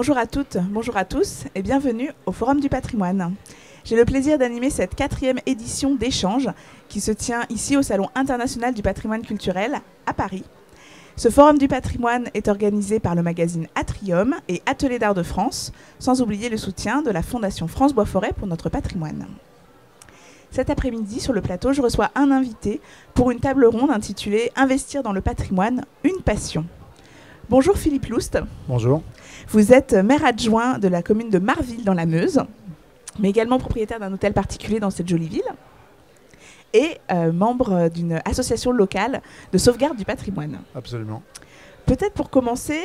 Bonjour à toutes, bonjour à tous et bienvenue au Forum du patrimoine. J'ai le plaisir d'animer cette 4e édition d'échange qui se tient ici au Salon international du patrimoine culturel à Paris. Ce Forum du patrimoine est organisé par le magazine Atrium et Atelier d'Art de France, sans oublier le soutien de la Fondation France Bois Forêt pour notre patrimoine. Cet après-midi, sur le plateau, je reçois un invité pour une table ronde intitulée « Investir dans le patrimoine, une passion ». Bonjour Philippe Loust. Bonjour. Vous êtes maire adjoint de la commune de Marville dans la Meuse, mais également propriétaire d'un hôtel particulier dans cette jolie ville et membre d'une association locale de sauvegarde du patrimoine. Absolument. Peut-être pour commencer,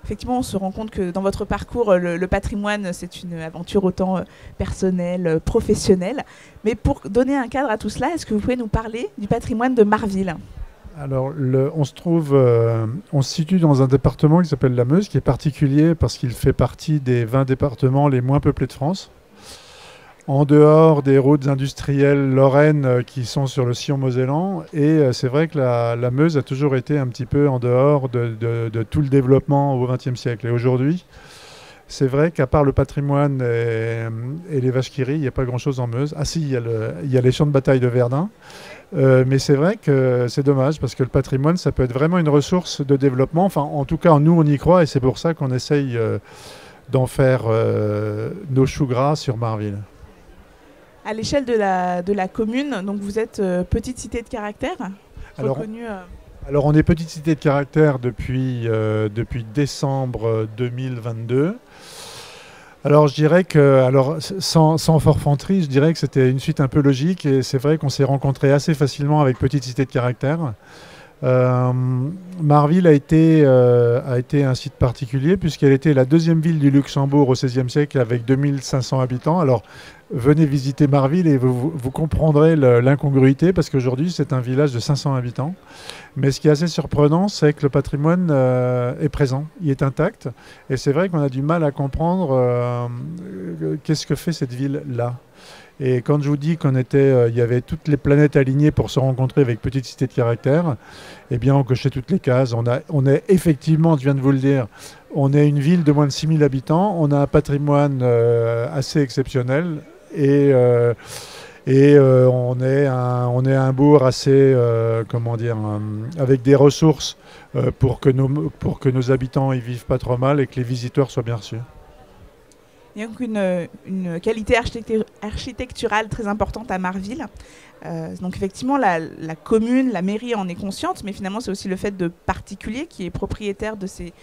effectivement on se rend compte que dans votre parcours, le patrimoine c'est une aventure autant personnelle, professionnelle, mais pour donner un cadre à tout cela, est-ce que vous pouvez nous parler du patrimoine de Marville ? Alors, on se situe dans un département qui s'appelle la Meuse, qui est particulier parce qu'il fait partie des 20 départements les moins peuplés de France. En dehors des routes industrielles lorraines qui sont sur le sillon mosellan. Et c'est vrai que la Meuse a toujours été un petit peu en dehors de tout le développement au XXe siècle. Et aujourd'hui, c'est vrai qu'à part le patrimoine et les vaches qui rient, il n'y a pas grand-chose en Meuse. Ah si, il y a les champs de bataille de Verdun. Mais c'est vrai que c'est dommage parce que le patrimoine, ça peut être vraiment une ressource de développement. Enfin, en tout cas, nous, on y croit et c'est pour ça qu'on essaye d'en faire nos choux gras sur Marville. À l'échelle de la commune, donc vous êtes petite cité de caractère reconnue, alors, on est petite cité de caractère depuis décembre 2022. Alors je dirais que, sans forfanterie, je dirais que c'était une suite un peu logique et c'est vrai qu'on s'est rencontrés assez facilement avec Petite Cité de Caractère. Marville a été un site particulier puisqu'elle était la deuxième ville du Luxembourg au XVIe siècle avec 2500 habitants. Alors venez visiter Marville et vous comprendrez l'incongruité parce qu'aujourd'hui c'est un village de 500 habitants. Mais ce qui est assez surprenant, c'est que le patrimoine est présent, il est intact. Et c'est vrai qu'on a du mal à comprendre qu'est-ce que fait cette ville-là. Et quand je vous dis il y avait toutes les planètes alignées pour se rencontrer avec Petite Cité de Caractère, eh bien on cochait toutes les cases. On est effectivement, je viens de vous le dire, on est une ville de moins de 6000 habitants, on a un patrimoine assez exceptionnel et on est un bourg assez, avec des ressources pour que nos habitants y vivent pas trop mal et que les visiteurs soient bien reçus. Il y a donc une qualité architecturale très importante à Marville. Donc effectivement, la commune, la mairie en est consciente, mais finalement c'est aussi le fait de particuliers qui est propriétaire de ces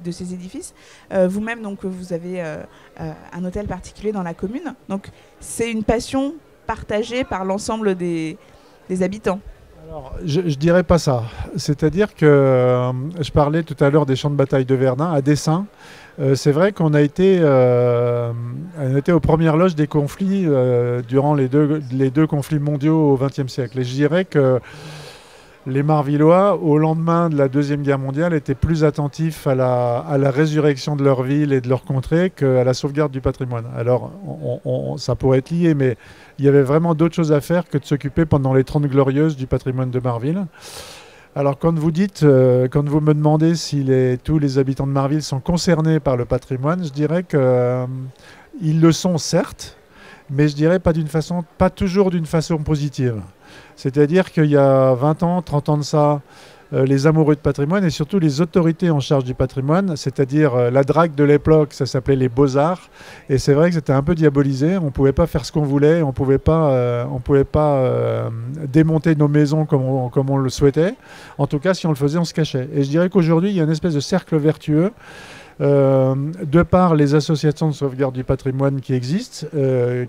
édifices. Vous-même, donc, vous avez un hôtel particulier dans la commune. Donc c'est une passion partagée par l'ensemble des habitants. Alors, je dirais pas ça. C'est-à-dire que je parlais tout à l'heure des champs de bataille de Verdun à dessein. C'est vrai qu'on a été aux premières loges des conflits durant les deux conflits mondiaux au XXe siècle. Et je dirais que les Marvillois, au lendemain de la Deuxième Guerre mondiale, étaient plus attentifs à la résurrection de leur ville et de leur contrée qu'à la sauvegarde du patrimoine. Alors, ça pourrait être lié, mais il y avait vraiment d'autres choses à faire que de s'occuper pendant les 30 glorieuses du patrimoine de Marville. Alors, quand vous me demandez si tous les habitants de Marville sont concernés par le patrimoine, je dirais qu'ils le sont certes, mais je dirais pas toujours d'une façon positive. C'est-à-dire qu'il y a 20 ans, 30 ans de ça, les amoureux de patrimoine et surtout les autorités en charge du patrimoine, c'est-à-dire la drague de l'époque, ça s'appelait les beaux-arts. Et c'est vrai que c'était un peu diabolisé, on ne pouvait pas faire ce qu'on voulait, on ne pouvait pas démonter nos maisons comme on le souhaitait. En tout cas, si on le faisait, on se cachait. Et je dirais qu'aujourd'hui, il y a une espèce de cercle vertueux de par les associations de sauvegarde du patrimoine qui existent,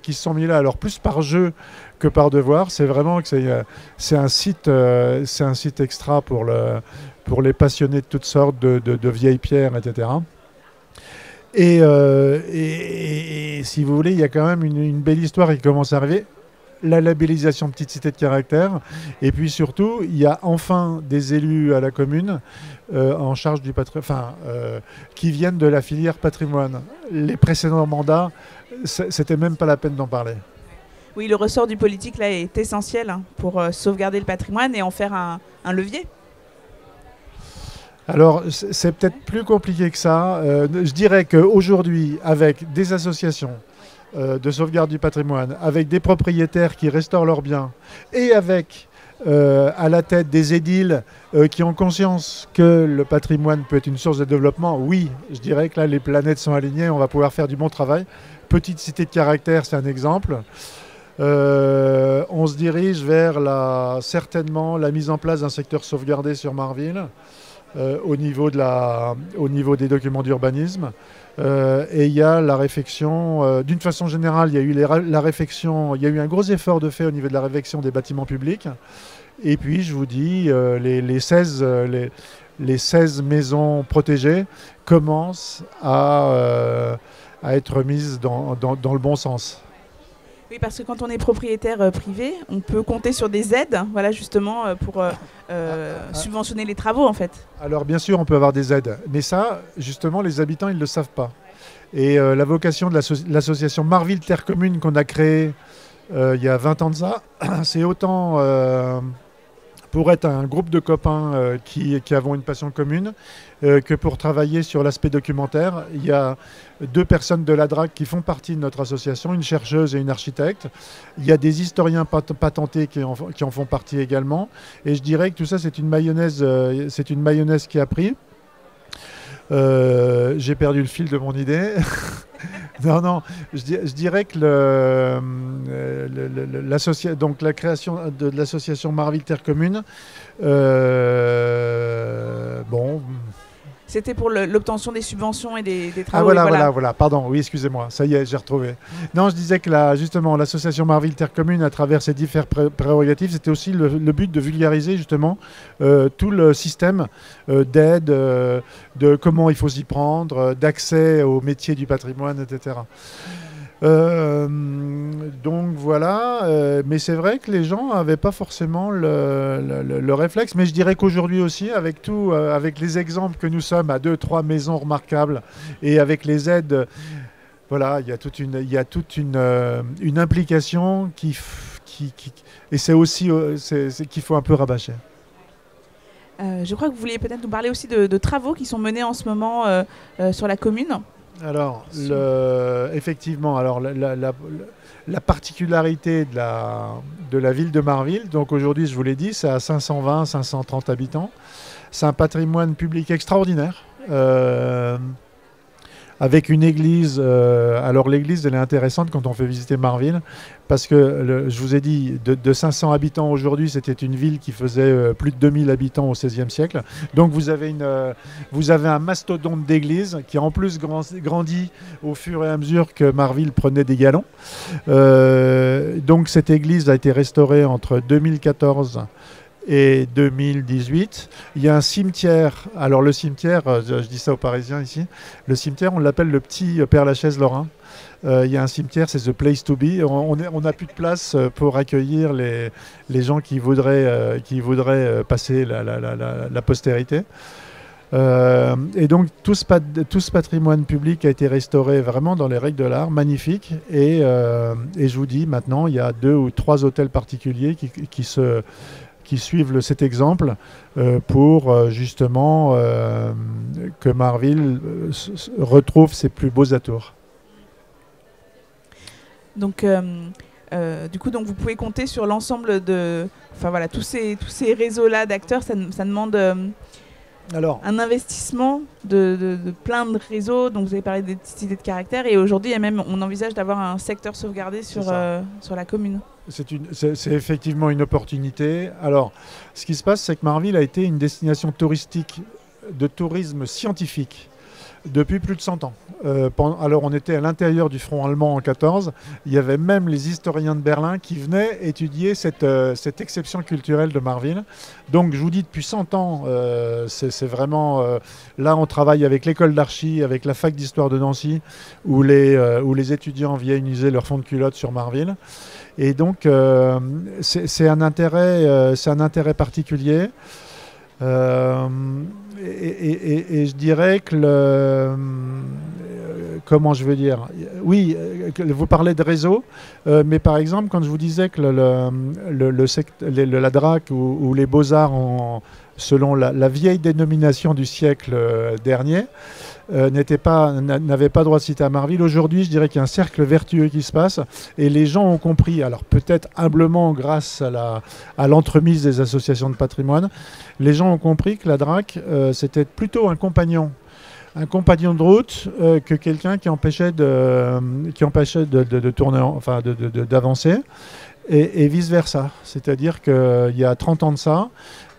qui se sont mis là, alors plus par jeu que par devoir. C'est vraiment que c'est un site extra pour les passionnés de toutes sortes de vieilles pierres, etc. Et si vous voulez, il y a quand même une belle histoire qui commence à arriver. La labellisation Petite Cité de Caractère. Et puis surtout, il y a enfin des élus à la commune en charge du patrimoine, qui viennent de la filière patrimoine. Les précédents mandats, c'était même pas la peine d'en parler. Oui, le ressort du politique là est essentiel pour sauvegarder le patrimoine et en faire un levier. Alors, c'est peut-être plus compliqué que ça. Je dirais qu'aujourd'hui, avec des associations de sauvegarde du patrimoine, avec des propriétaires qui restaurent leurs biens et avec à la tête des édiles qui ont conscience que le patrimoine peut être une source de développement, oui, je dirais que là, les planètes sont alignées, on va pouvoir faire du bon travail. Petite cité de caractère, c'est un exemple. On se dirige vers certainement la mise en place d'un secteur sauvegardé sur Marville au niveau des documents d'urbanisme. Et il y a la réfection, d'une façon générale, il y a eu la réfection, il y a eu un gros effort de fait au niveau de la réfection des bâtiments publics. Et puis, je vous dis, les 16 maisons protégées commencent à être mises dans le bon sens. Oui, parce que quand on est propriétaire privé, on peut compter sur des aides, voilà, justement, pour subventionner les travaux, en fait. Alors, bien sûr, on peut avoir des aides. Mais ça, justement, les habitants, ils ne le savent pas. Et la vocation de l'association Marville Terre Commune qu'on a créée il y a 20 ans de ça, c'est autant pour être un groupe de copains qui avons une passion commune que pour travailler sur l'aspect documentaire. Il y a 2 personnes de la DRAC qui font partie de notre association, une chercheuse et une architecte. Il y a des historiens patentés qui en font partie également. Et je dirais que tout ça, c'est une mayonnaise qui a pris. J'ai perdu le fil de mon idée. Non, je dirais que donc la création de l'association Marville Terre Commune, bon... C'était pour l'obtention des subventions et des travaux. Ah voilà, pardon, oui, excusez-moi, ça y est, j'ai retrouvé. Non, je disais que justement, l'association Marville Terre Commune, à travers ses différentes prérogatives, c'était aussi le but de vulgariser justement tout le système d'aide, de comment il faut s'y prendre, d'accès aux métiers du patrimoine, etc. Donc voilà, mais c'est vrai que les gens n'avaient pas forcément le réflexe, mais je dirais qu'aujourd'hui aussi, avec les exemples que nous sommes à 2-3 maisons remarquables et avec les aides, voilà, il y a toute une implication et c'est aussi qu'il faut un peu rabâcher. Je crois que vous vouliez peut-être nous parler aussi de travaux qui sont menés en ce moment sur la commune. Alors, effectivement, alors la particularité de la ville de Marville, donc aujourd'hui, je vous l'ai dit, c'est à 520-530 habitants. C'est un patrimoine public extraordinaire, avec une église. Alors l'église, elle est intéressante quand on fait visiter Marville, parce que je vous ai dit, de 500 habitants aujourd'hui, c'était une ville qui faisait plus de 2000 habitants au XVIe siècle. Donc vous avez un mastodonte d'église qui a en plus grandi au fur et à mesure que Marville prenait des galons. Donc cette église a été restaurée entre 2014 et 2018. Il y a un cimetière. Alors le cimetière, je dis ça aux Parisiens ici, le cimetière, on l'appelle le petit Père-Lachaise Lorrain. Il y a un cimetière, c'est The Place to Be. On n'a plus de place pour accueillir les gens qui voudraient passer la postérité. Et donc tout ce patrimoine public a été restauré vraiment dans les règles de l'art, magnifique. Et je vous dis, maintenant, il y a 2 ou 3 hôtels particuliers qui suivent cet exemple pour justement que Marville retrouve ses plus beaux atours. Donc, du coup, vous pouvez compter sur l'ensemble tous ces réseaux-là d'acteurs. Ça demande un investissement de plein de réseaux. Donc, vous avez parlé des petites idées de caractère. Et aujourd'hui, on envisage d'avoir un secteur sauvegardé sur la commune. C'est effectivement une opportunité. Alors, ce qui se passe, c'est que Marville a été une destination touristique de tourisme scientifique depuis plus de 100 ans. Alors on était à l'intérieur du front allemand en 14. Il y avait même les historiens de Berlin qui venaient étudier cette exception culturelle de Marville. Donc je vous dis, depuis 100 ans, c'est vraiment... là, on travaille avec l'école d'archi, avec la fac d'histoire de Nancy, où les étudiants viennent user leur fond de culotte sur Marville. Et donc, c'est un intérêt particulier. Et je dirais que comment je veux dire, oui, vous parlez de réseau, mais par exemple, quand je vous disais que la DRAC ou les Beaux-Arts, selon la vieille dénomination du siècle dernier, n'avait pas droit de cité à Marville. Aujourd'hui, je dirais qu'il y a un cercle vertueux qui se passe et les gens ont compris, alors peut-être humblement grâce à l'entremise des associations de patrimoine, les gens ont compris que la DRAC, c'était plutôt un compagnon de route que quelqu'un qui empêchait de tourner, enfin d'avancer. Et vice-versa. C'est-à-dire qu'il y a 30 ans de ça,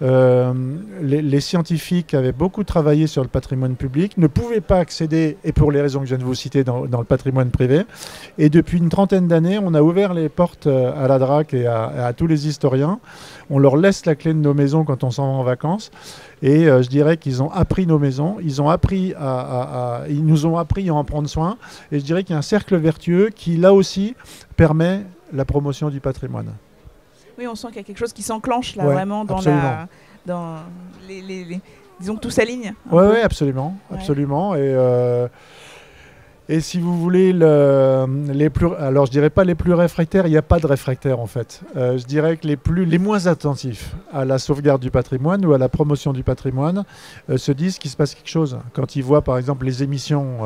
les scientifiques avaient beaucoup travaillé sur le patrimoine public, ne pouvaient pas accéder, et pour les raisons que je viens de vous citer, dans le patrimoine privé. Et depuis une trentaine d'années, on a ouvert les portes à la DRAC et à tous les historiens. On leur laisse la clé de nos maisons quand on s'en va en vacances. Et je dirais qu'ils ont appris nos maisons, ils nous ont appris à en prendre soin. Et je dirais qu'il y a un cercle vertueux qui, là aussi, permet la promotion du patrimoine. Oui, on sent qu'il y a quelque chose qui s'enclenche là, ouais, vraiment dans disons que tout s'aligne. Oui, absolument, absolument. Et si vous voulez, alors je dirais pas les plus réfractaires, il n'y a pas de réfractaires en fait. Je dirais que les moins attentifs à la sauvegarde du patrimoine ou à la promotion du patrimoine se disent qu'il se passe quelque chose. Quand ils voient par exemple les émissions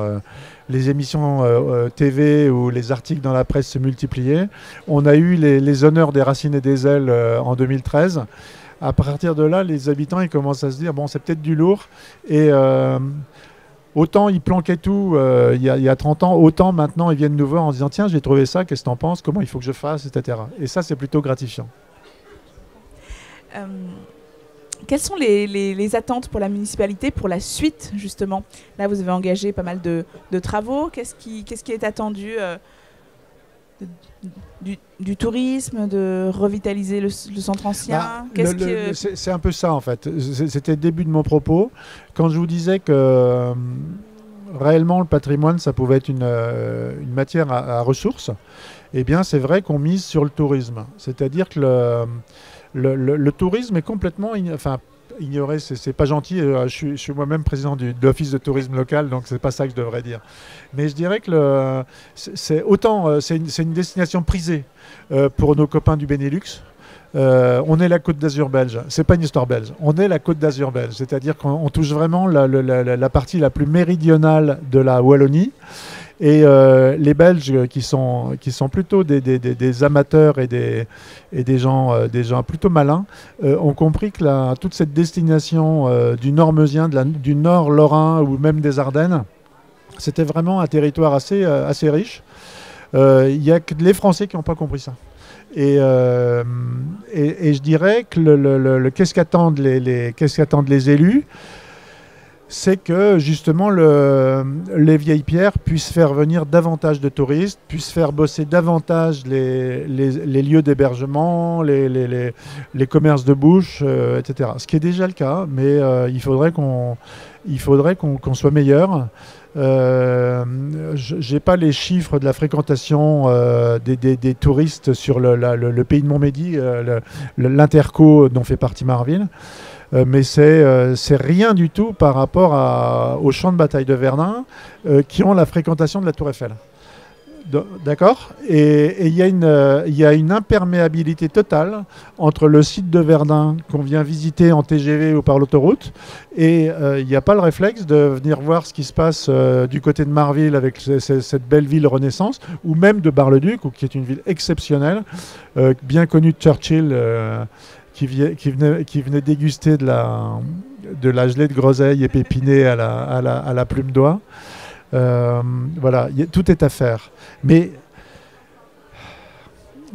TV ou les articles dans la presse se multiplier, on a eu les honneurs des Racines et des Ailes en 2013. À partir de là, les habitants ils commencent à se dire bon, c'est peut-être du lourd et autant ils planquaient tout il y a 30 ans, autant maintenant ils viennent nous voir en disant tiens, j'ai trouvé ça, qu'est-ce que t'en penses, comment il faut que je fasse, etc. Et ça, c'est plutôt gratifiant. Quelles sont les attentes pour la municipalité pour la suite, justement? Là, vous avez engagé pas mal de travaux. Qu'est-ce qui est attendu du tourisme, de revitaliser le centre ancien? C'est un peu ça, en fait. C'était le début de mon propos. Quand je vous disais que réellement, le patrimoine, ça pouvait être une matière à ressources, eh bien, c'est vrai qu'on mise sur le tourisme. C'est-à-dire que le tourisme est complètement ignoré, c'est pas gentil. Je suis moi-même président de l'office de tourisme local, donc c'est pas ça que je devrais dire. Mais je dirais que c'est une destination prisée pour nos copains du Benelux. On est la Côte d'Azur belge. C'est pas une histoire belge. On est la Côte d'Azur belge, c'est-à-dire qu'on touche vraiment la partie la plus méridionale de la Wallonie. Et les Belges qui sont plutôt des amateurs et des gens plutôt malins ont compris que toute cette destination du nord meusien, du nord lorrain ou même des Ardennes, c'était vraiment un territoire assez riche. Il n'y a que les Français qui n'ont pas compris ça. Et je dirais que qu'est-ce qu'attendent les élus, c'est que justement les vieilles pierres puissent faire venir davantage de touristes, puissent faire bosser davantage les lieux d'hébergement, les commerces de bouche, etc. Ce qui est déjà le cas, mais il faudrait qu'on soit meilleur. J'ai pas les chiffres de la fréquentation des touristes sur le pays de Montmédy, l'interco dont fait partie Marville. Mais c'est rien du tout par rapport aux champs de bataille de Verdun qui ont la fréquentation de la Tour Eiffel. D'accord ? Et il y a une imperméabilité totale entre le site de Verdun qu'on vient visiter en TGV ou par l'autoroute et il n'y a pas le réflexe de venir voir ce qui se passe du côté de Marville avec cette belle ville Renaissance ou même de Bar-le-Duc, qui est une ville exceptionnelle, bien connue de Churchill, qui venait déguster de la gelée de groseille épépinée à la plume d'oie. Voilà, tout est à faire. Mais,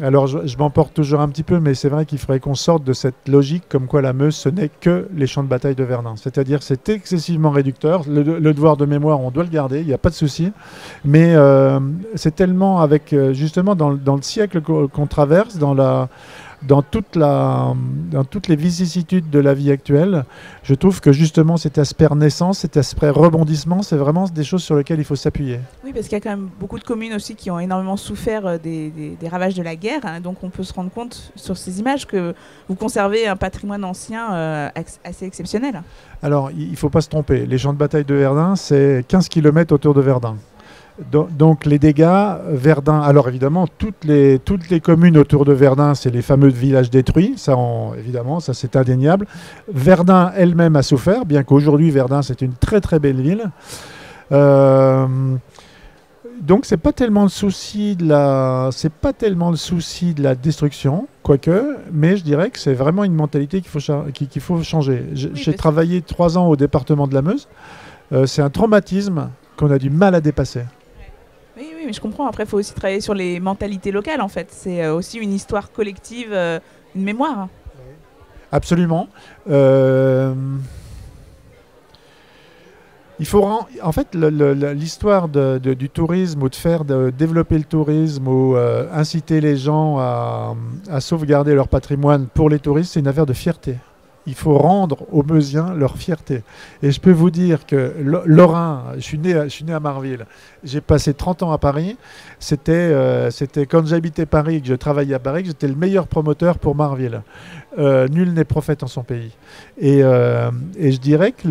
alors je m'emporte toujours un petit peu, mais c'est vrai qu'il faudrait qu'on sorte de cette logique comme quoi la Meuse, ce n'est que les champs de bataille de Verdun. C'est-à-dire que c'est excessivement réducteur. Le devoir de mémoire, on doit le garder, il n'y a pas de souci. Mais c'est tellement justement dans le siècle qu'on traverse, dans toutes les vicissitudes de la vie actuelle, je trouve que justement cet aspect naissance, cet aspect rebondissement, c'est vraiment des choses sur lesquelles il faut s'appuyer. Oui, parce qu'il y a quand même beaucoup de communes aussi qui ont énormément souffert des ravages de la guerre, hein, donc on peut se rendre compte sur ces images que vous conservez un patrimoine ancien assez exceptionnel. Alors, il ne faut pas se tromper. Les champs de bataille de Verdun, c'est 15 km autour de Verdun. Donc les dégâts, Verdun, alors évidemment, toutes les communes autour de Verdun, c'est les fameux villages détruits, évidemment, ça c'est indéniable. Verdun elle-même a souffert, bien qu'aujourd'hui Verdun c'est une très très belle ville. Donc c'est pas tellement le souci de la destruction, quoique, mais je dirais que c'est vraiment une mentalité qu'il faut changer. J'ai travaillé 3 ans au département de la Meuse. C'est un traumatisme qu'on a du mal à dépasser. Oui, mais je comprends. Après, il faut aussi travailler sur les mentalités locales, en fait. C'est aussi une histoire collective, une mémoire. Absolument. Il faut en fait l'histoire du tourisme ou de développer le tourisme ou inciter les gens à sauvegarder leur patrimoine pour les touristes, c'est une affaire de fierté. Il faut rendre aux Meusiens leur fierté. Et je peux vous dire que Lorrain, je suis né à Marville, j'ai passé 30 ans à Paris. C'était quand j'habitais Paris et que je travaillais à Paris que j'étais le meilleur promoteur pour Marville. Nul n'est prophète en son pays. Et je dirais que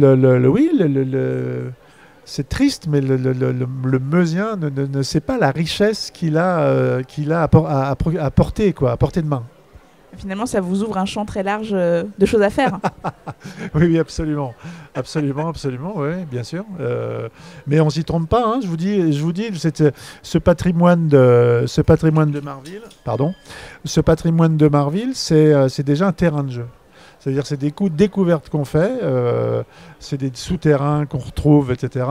c'est triste, mais le Meusien ne sait pas la richesse qu'il a à portée de main. Finalement, ça vous ouvre un champ très large de choses à faire. Oui, absolument. Absolument, oui, bien sûr. Mais on s'y trompe pas, hein, je vous dis ce patrimoine de Marville, c'est déjà un terrain de jeu. C'est-à-dire c'est des découvertes qu'on fait, c'est des souterrains qu'on retrouve, etc.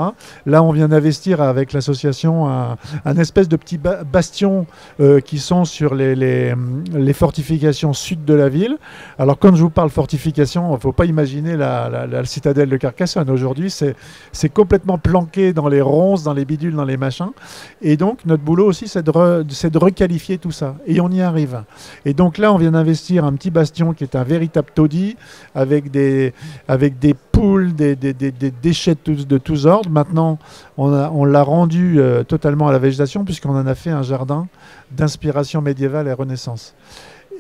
Là, on vient d'investir avec l'association un espèce de petit bastion qui sont sur les fortifications sud de la ville. Alors, quand je vous parle fortification, il ne faut pas imaginer la citadelle de Carcassonne. Aujourd'hui, c'est complètement planqué dans les ronces, dans les bidules, dans les machins. Et donc, notre boulot aussi, c'est de requalifier tout ça. Et on y arrive. Et donc là, on vient d'investir un petit bastion qui est un véritable taudis, avec des poules, des déchets de tous ordres. Maintenant, on l'a rendu totalement à la végétation puisqu'on en a fait un jardin d'inspiration médiévale et Renaissance.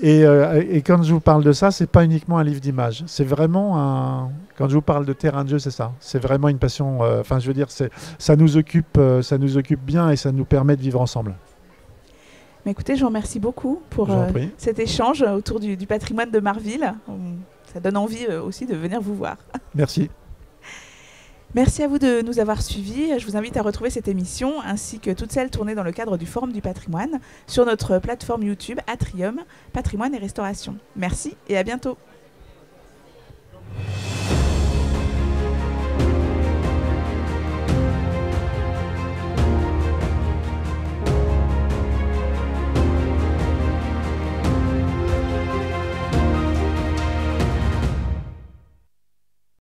Et quand je vous parle de ça, c'est pas uniquement un livre d'images. C'est vraiment quand je vous parle de terrain de jeu, c'est ça. C'est vraiment une passion. Enfin, je veux dire, ça nous occupe bien et ça nous permet de vivre ensemble. Mais écoutez, je vous remercie beaucoup pour cet échange autour du patrimoine de Marville. Ça donne envie aussi de venir vous voir. Merci. Merci à vous de nous avoir suivis. Je vous invite à retrouver cette émission ainsi que toutes celles tournées dans le cadre du Forum du patrimoine sur notre plateforme YouTube Atrium, Patrimoine et Restauration. Merci et à bientôt.